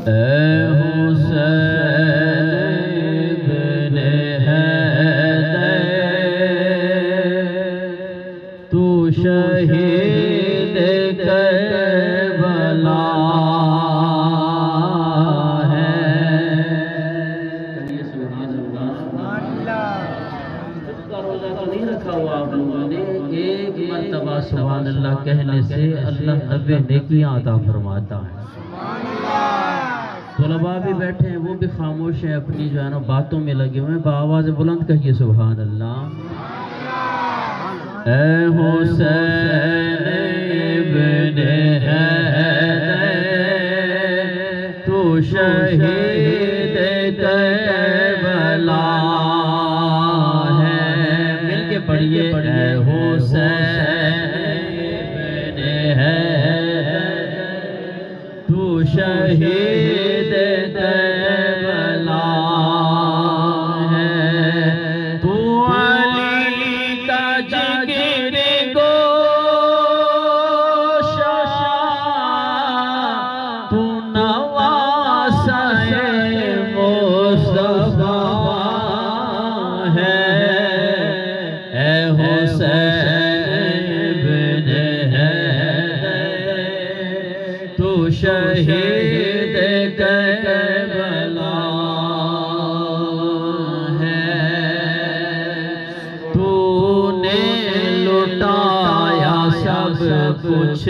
اے حسین ابن حیدر تو شہید کربلا ہے۔ سبحان اللہ، اس کا روزہ تو نہیں رکھا ہوا آپ لوگوں نے، ایک مرتبہ سبحان اللہ کہنے سے اللہ 90 نیکیاں عطا فرماتا ہے۔ طلباء بھی بیٹھے ہیں، وہ بھی خاموش ہیں، اپنی جو ہے نا باتوں میں لگے ہوئے ہیں، بآواز بلند کہیے سبحان اللہ۔ اے حسین ابن حیدر تو شہید کربلا ہے۔ مل کے پڑھیے، اے حسین ابن حیدر تو شہید کربلا ہے۔ تو علی کا جگر گوشہ، تو نواسہ مصطفیٰ ہے۔ اے حسین ابن حیدر تو شہید کربلا ہے۔ تو نے لٹایا سب کچھ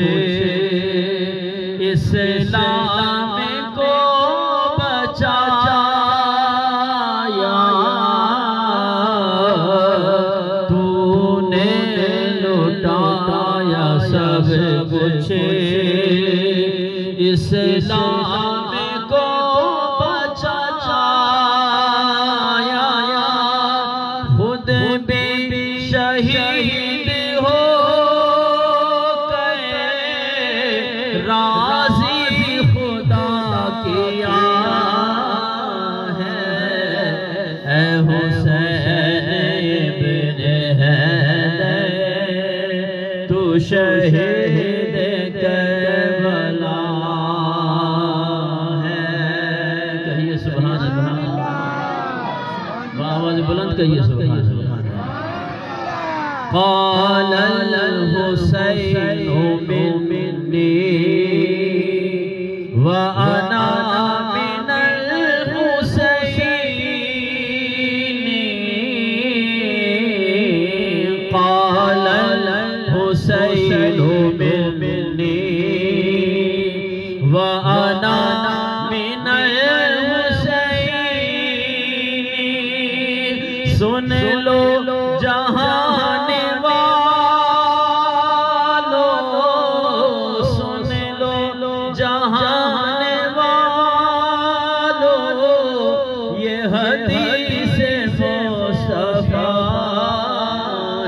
اسلام کو بچایا، تو نے لٹایا سب کچھ اسلام کو بچایا، خود بھی شہید ہو گئے، راضی خدا کیا ہے۔ اے حسین ابن حیدر تو شہید کربلا ہے۔ کہیے سبحان اللہ، آواز بلند کہیے سبحان اللہ۔ قال الحسین منی وأنا من الحسین، قال الحسین منی وأنا من الحسین۔ سن لو جہان والو، سن لو جہان والو، یہ حدیث مصطفیٰ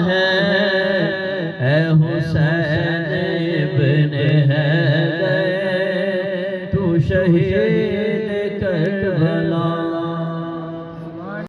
ہے۔ اے حسین ابن حیدر تو شہید